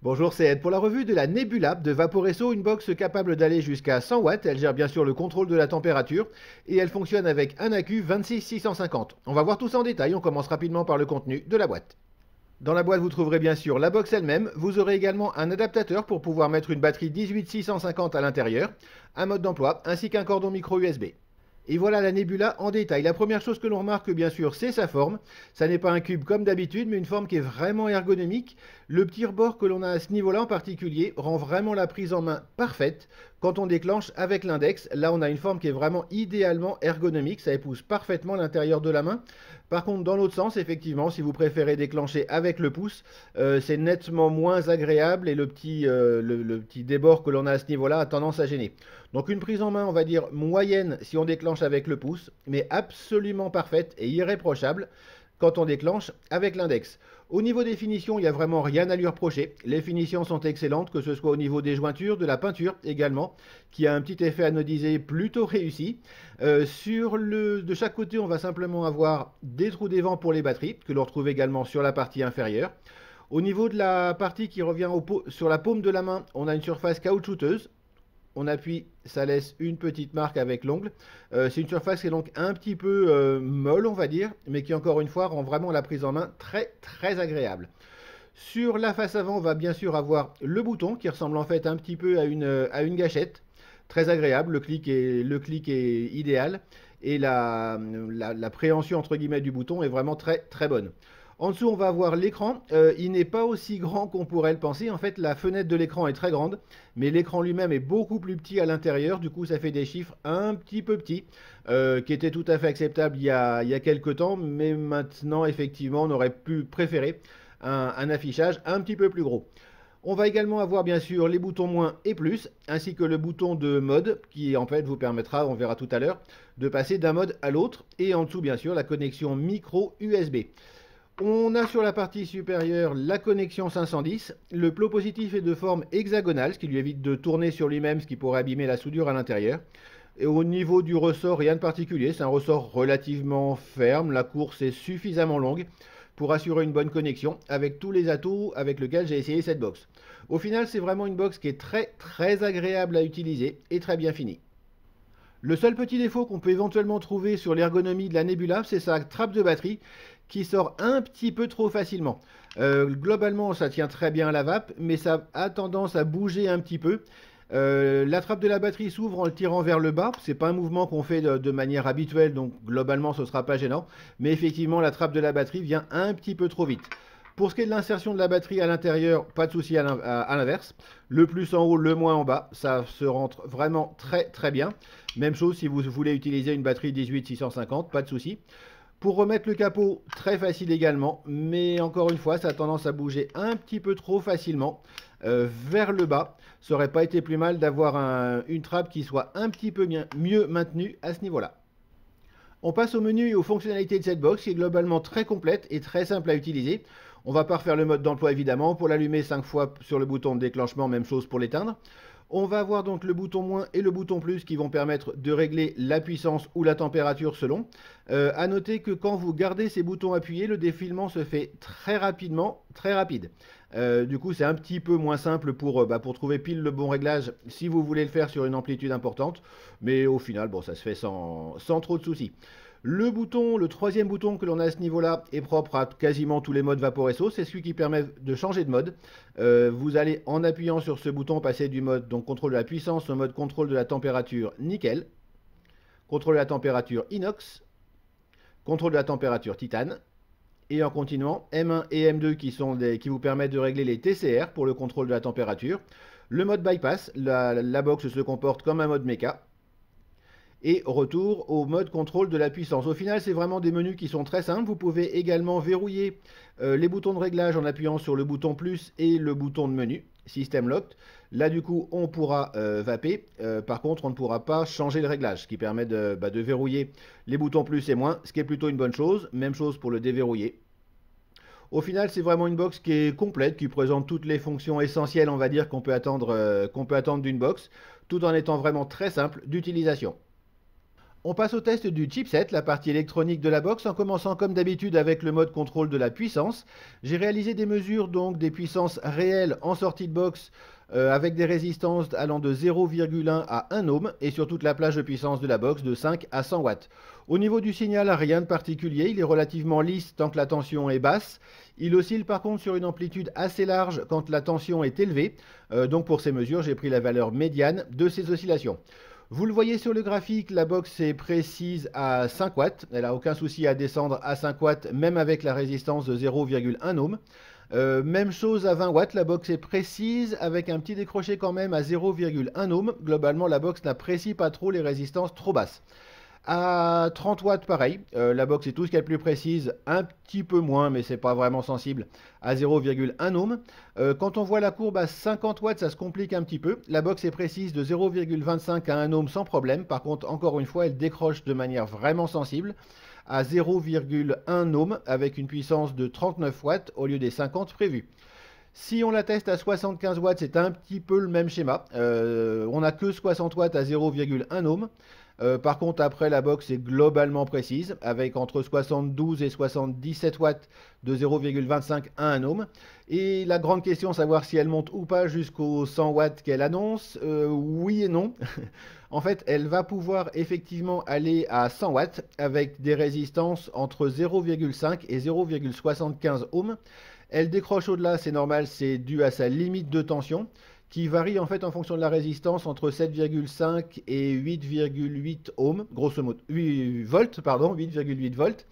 Bonjour, c'est Ed pour la revue de la Nebula de Vaporesso, une box capable d'aller jusqu'à 100 watts. Elle gère bien sûr le contrôle de la température et elle fonctionne avec un accu 26650. On va voir tout ça en détail, on commence rapidement par le contenu de la boîte. Dans la boîte, vous trouverez bien sûr la box elle-même. Vous aurez également un adaptateur pour pouvoir mettre une batterie 18650 à l'intérieur, un mode d'emploi ainsi qu'un cordon micro USB. Et voilà la Nebula en détail. La première chose que l'on remarque, bien sûr, c'est sa forme. Ça n'est pas un cube comme d'habitude, mais une forme qui est vraiment ergonomique. Le petit rebord que l'on a à ce niveau-là en particulier rend vraiment la prise en main parfaite. Quand on déclenche avec l'index, là on a une forme qui est vraiment idéalement ergonomique. Ça épouse parfaitement l'intérieur de la main. Par contre, dans l'autre sens, effectivement, si vous préférez déclencher avec le pouce, c'est nettement moins agréable et le petit débord que l'on a à ce niveau-là a tendance à gêner. Donc une prise en main, on va dire moyenne si on déclenche avec le pouce, mais absolument parfaite et irréprochable quand on déclenche avec l'index. Au niveau des finitions, il n'y a vraiment rien à lui reprocher. Les finitions sont excellentes, que ce soit au niveau des jointures, de la peinture également, qui a un petit effet anodisé plutôt réussi. De chaque côté, on va simplement avoir des trous d'évent pour les batteries, que l'on retrouve également sur la partie inférieure. Au niveau de la partie qui revient sur la paume de la main, on a une surface caoutchouteuse. On appuie, ça laisse une petite marque avec l'ongle. C'est une surface qui est donc un petit peu molle, on va dire, mais qui encore une fois rend vraiment la prise en main très agréable. Sur la face avant, on va bien sûr avoir le bouton qui ressemble en fait un petit peu à une gâchette. Très agréable, le clic est idéal et la préhension entre guillemets du bouton est vraiment très bonne. En dessous, on va avoir l'écran. Il n'est pas aussi grand qu'on pourrait le penser. En fait, la fenêtre de l'écran est très grande, mais l'écran lui-même est beaucoup plus petit à l'intérieur. Du coup, ça fait des chiffres un petit peu petits, qui étaient tout à fait acceptables il y a quelques temps. Mais maintenant, effectivement, on aurait pu préférer un affichage un petit peu plus gros. On va également avoir bien sûr les boutons moins et plus, ainsi que le bouton de mode, qui en fait vous permettra, on verra tout à l'heure, de passer d'un mode à l'autre. Et en dessous, bien sûr, la connexion micro USB. On a sur la partie supérieure la connexion 510. Le plot positif est de forme hexagonale, ce qui lui évite de tourner sur lui-même, ce qui pourrait abîmer la soudure à l'intérieur. Et au niveau du ressort, rien de particulier. C'est un ressort relativement ferme. La course est suffisamment longue pour assurer une bonne connexion avec tous les atouts avec lesquels j'ai essayé cette box. Au final, c'est vraiment une box qui est très agréable à utiliser et très bien finie. Le seul petit défaut qu'on peut éventuellement trouver sur l'ergonomie de la Nebula, c'est sa trappe de batterie qui sort un petit peu trop facilement. Globalement, ça tient très bien à la vape, mais ça a tendance à bouger un petit peu. La trappe de la batterie s'ouvre en le tirant vers le bas. C'est pas un mouvement qu'on fait de manière habituelle, donc globalement, ce sera pas gênant. Mais effectivement, la trappe de la batterie vient un petit peu trop vite. Pour ce qui est de l'insertion de la batterie à l'intérieur, pas de souci à l'inverse. Le plus en haut, le moins en bas, ça se rentre vraiment très bien. Même chose si vous voulez utiliser une batterie 18650, pas de souci. Pour remettre le capot, très facile également, mais encore une fois, ça a tendance à bouger un petit peu trop facilement vers le bas. Ça n'aurait pas été plus mal d'avoir une trappe qui soit un petit peu mieux maintenue à ce niveau-là. On passe au menu et aux fonctionnalités de cette box qui est globalement très complète et très simple à utiliser. On va pas refaire le mode d'emploi évidemment. Pour l'allumer 5 fois sur le bouton de déclenchement, même chose pour l'éteindre. On va avoir donc le bouton moins et le bouton plus qui vont permettre de régler la puissance ou la température selon. À noter que quand vous gardez ces boutons appuyés, le défilement se fait très rapidement, très rapide. Du coup, c'est un petit peu moins simple pour trouver pile le bon réglage si vous voulez le faire sur une amplitude importante. Mais au final, bon, ça se fait sans trop de soucis. Le troisième bouton que l'on a à ce niveau-là est propre à quasiment tous les modes Vaporesso. C'est celui qui permet de changer de mode. Vous allez en appuyant sur ce bouton passer du mode donc contrôle de la puissance au mode contrôle de la température nickel, contrôle de la température inox, contrôle de la température titane. Et en continuant, M1 et M2 qui vous permettent de régler les TCR pour le contrôle de la température. Le mode bypass, la box se comporte comme un mode méca. Et retour au mode contrôle de la puissance. Au final, c'est vraiment des menus qui sont très simples. Vous pouvez également verrouiller les boutons de réglage en appuyant sur le bouton plus et le bouton de menu, System Locked. Là, du coup, on pourra vaper. Par contre, on ne pourra pas changer le réglage, ce qui permet de verrouiller les boutons plus et moins, ce qui est plutôt une bonne chose. Même chose pour le déverrouiller. Au final, c'est vraiment une box qui est complète, qui présente toutes les fonctions essentielles, on va dire, qu'on peut attendre d'une box, tout en étant vraiment très simple d'utilisation. On passe au test du chipset, la partie électronique de la box, en commençant comme d'habitude avec le mode contrôle de la puissance. J'ai réalisé des mesures donc des puissances réelles en sortie de box avec des résistances allant de 0,1 à 1 ohm et sur toute la plage de puissance de la box de 5 à 100 watts. Au niveau du signal, rien de particulier, il est relativement lisse tant que la tension est basse. Il oscille par contre sur une amplitude assez large quand la tension est élevée. Donc pour ces mesures, j'ai pris la valeur médiane de ces oscillations. Vous le voyez sur le graphique, la box est précise à 5 watts. Elle n'a aucun souci à descendre à 5 watts, même avec la résistance de 0,1 ohm. Même chose à 20 watts, la box est précise avec un petit décroché quand même à 0,1 ohm. Globalement, la box n'apprécie pas trop les résistances trop basses. À 30 watts, pareil, la box est tout ce qu'il y a de plus précise, un petit peu moins, mais c'est pas vraiment sensible, à 0,1 ohm. Quand on voit la courbe à 50 watts, ça se complique un petit peu. La box est précise de 0,25 à 1 ohm sans problème. Par contre, encore une fois, elle décroche de manière vraiment sensible à 0,1 ohm avec une puissance de 39 watts au lieu des 50 prévus. Si on la teste à 75 watts, c'est un petit peu le même schéma. On n'a que 60 watts à 0,1 ohm. Par contre, après, la box est globalement précise, avec entre 72 et 77 watts de 0,25 à 1 ohm. Et la grande question, savoir si elle monte ou pas jusqu'aux 100 watts qu'elle annonce, oui et non. En fait, elle va pouvoir effectivement aller à 100 watts avec des résistances entre 0,5 et 0,75 ohms. Elle décroche au-delà, c'est normal, c'est dû à sa limite de tension, qui varie en fait en fonction de la résistance entre 7,5 et 8,8 ohms, grosso modo, 8 volts, pardon, 8,8 volts.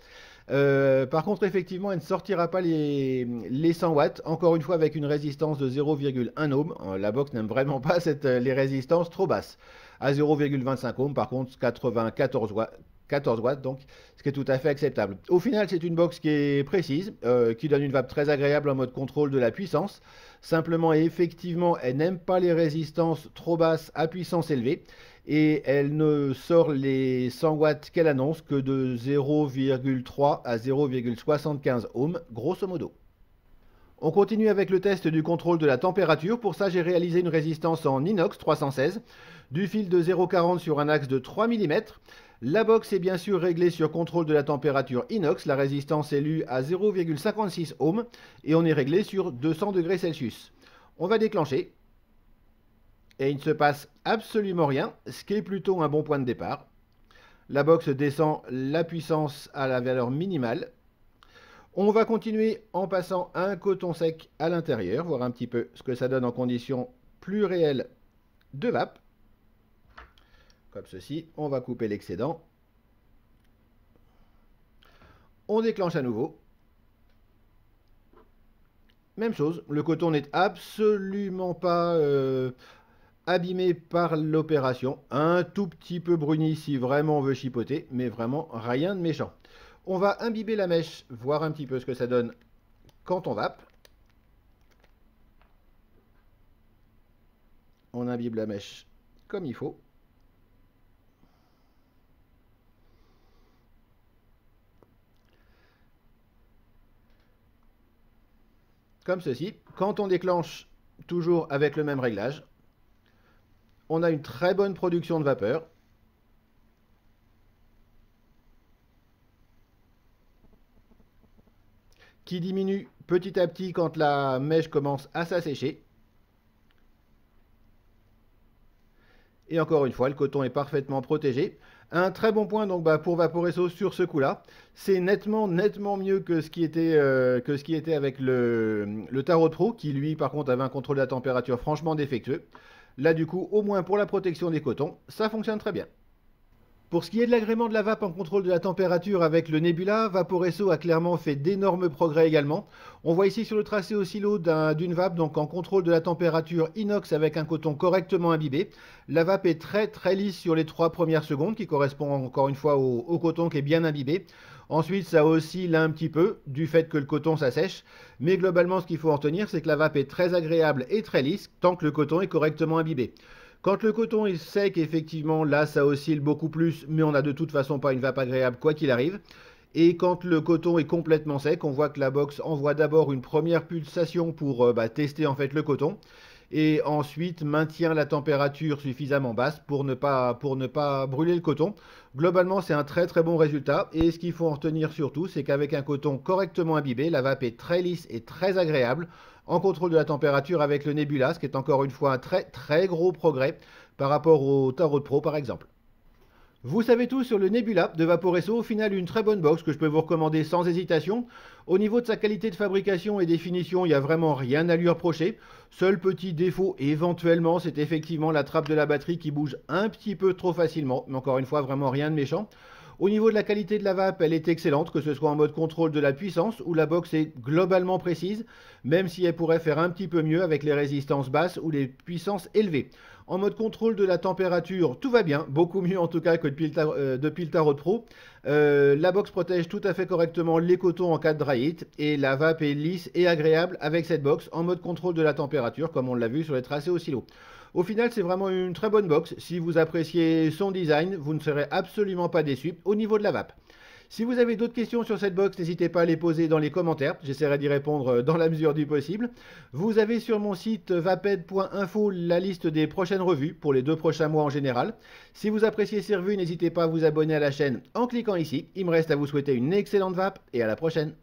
Par contre, effectivement, elle ne sortira pas les 100 watts, encore une fois avec une résistance de 0,1 ohm. La box n'aime vraiment pas les résistances trop basses. À 0,25 ohm, par contre, 94 watts. 14 watts, donc, ce qui est tout à fait acceptable. Au final, c'est une box qui est précise, qui donne une vape très agréable en mode contrôle de la puissance. Simplement et effectivement, elle n'aime pas les résistances trop basses à puissance élevée. Et elle ne sort les 100 watts qu'elle annonce que de 0,3 à 0,75 ohms, grosso modo. On continue avec le test du contrôle de la température. Pour ça, j'ai réalisé une résistance en inox 316, du fil de 0,40 sur un axe de 3 mm. La box est bien sûr réglée sur contrôle de la température inox. La résistance est lue à 0,56 ohms et on est réglé sur 200 degrés Celsius. On va déclencher. Et il ne se passe absolument rien, ce qui est plutôt un bon point de départ. La box descend la puissance à la valeur minimale. On va continuer en passant un coton sec à l'intérieur, voir un petit peu ce que ça donne en conditions plus réelles de vape. Comme ceci, on va couper l'excédent. On déclenche à nouveau. Même chose, le coton n'est absolument pas abîmé par l'opération. Un tout petit peu bruni si vraiment on veut chipoter, mais vraiment rien de méchant. On va imbiber la mèche, voir un petit peu ce que ça donne quand on vape. On imbibe la mèche comme il faut. Comme ceci. Quand on déclenche, toujours avec le même réglage, on a une très bonne production de vapeur. Qui diminue petit à petit quand la mèche commence à s'assécher. Et encore une fois, le coton est parfaitement protégé. Un très bon point donc pour Vaporesso sur ce coup-là. C'est nettement mieux que ce qui était avec le Tarot Pro, qui lui par contre avait un contrôle de la température franchement défectueux. Là du coup, au moins pour la protection des cotons, ça fonctionne très bien. Pour ce qui est de l'agrément de la vape en contrôle de la température avec le Nebula, Vaporesso a clairement fait d'énormes progrès également. On voit ici sur le tracé au silo d'une vape donc en contrôle de la température inox avec un coton correctement imbibé. La vape est très lisse sur les 3 premières secondes qui correspond encore une fois au coton qui est bien imbibé. Ensuite, ça oscille un petit peu du fait que le coton s'assèche. Mais globalement, ce qu'il faut en retenir, c'est que la vape est très agréable et très lisse tant que le coton est correctement imbibé. Quand le coton est sec, effectivement, là, ça oscille beaucoup plus, mais on n'a de toute façon pas une vape agréable, quoi qu'il arrive. Et quand le coton est complètement sec, on voit que la box envoie d'abord une première pulsation pour tester en fait le coton. et ensuite maintient la température suffisamment basse pour ne pas brûler le coton. Globalement, c'est un très très bon résultat et ce qu'il faut en retenir surtout, c'est qu'avec un coton correctement imbibé, la vape est très lisse et très agréable en contrôle de la température avec le Nebula, ce qui est encore une fois un très très gros progrès par rapport au Tarot Pro par exemple. Vous savez tout sur le Nebula de Vaporesso, au final une très bonne box que je peux vous recommander sans hésitation. Au niveau de sa qualité de fabrication et des finitions, il n'y a vraiment rien à lui reprocher. Seul petit défaut éventuellement, c'est effectivement la trappe de la batterie qui bouge un petit peu trop facilement, mais encore une fois vraiment rien de méchant. Au niveau de la qualité de la vape, elle est excellente, que ce soit en mode contrôle de la puissance, où la box est globalement précise, même si elle pourrait faire un petit peu mieux avec les résistances basses ou les puissances élevées. En mode contrôle de la température, tout va bien, beaucoup mieux en tout cas que depuis le Tarot Pro. La box protège tout à fait correctement les cotons en cas de dry heat, et la vape est lisse et agréable avec cette box en mode contrôle de la température, comme on l'a vu sur les tracés au silo. Au final, c'est vraiment une très bonne box. Si vous appréciez son design, vous ne serez absolument pas déçu au niveau de la vape. Si vous avez d'autres questions sur cette box, n'hésitez pas à les poser dans les commentaires. J'essaierai d'y répondre dans la mesure du possible. Vous avez sur mon site vaped.info la liste des prochaines revues pour les 2 prochains mois en général. Si vous appréciez ces revues, n'hésitez pas à vous abonner à la chaîne en cliquant ici. Il me reste à vous souhaiter une excellente vape et à la prochaine.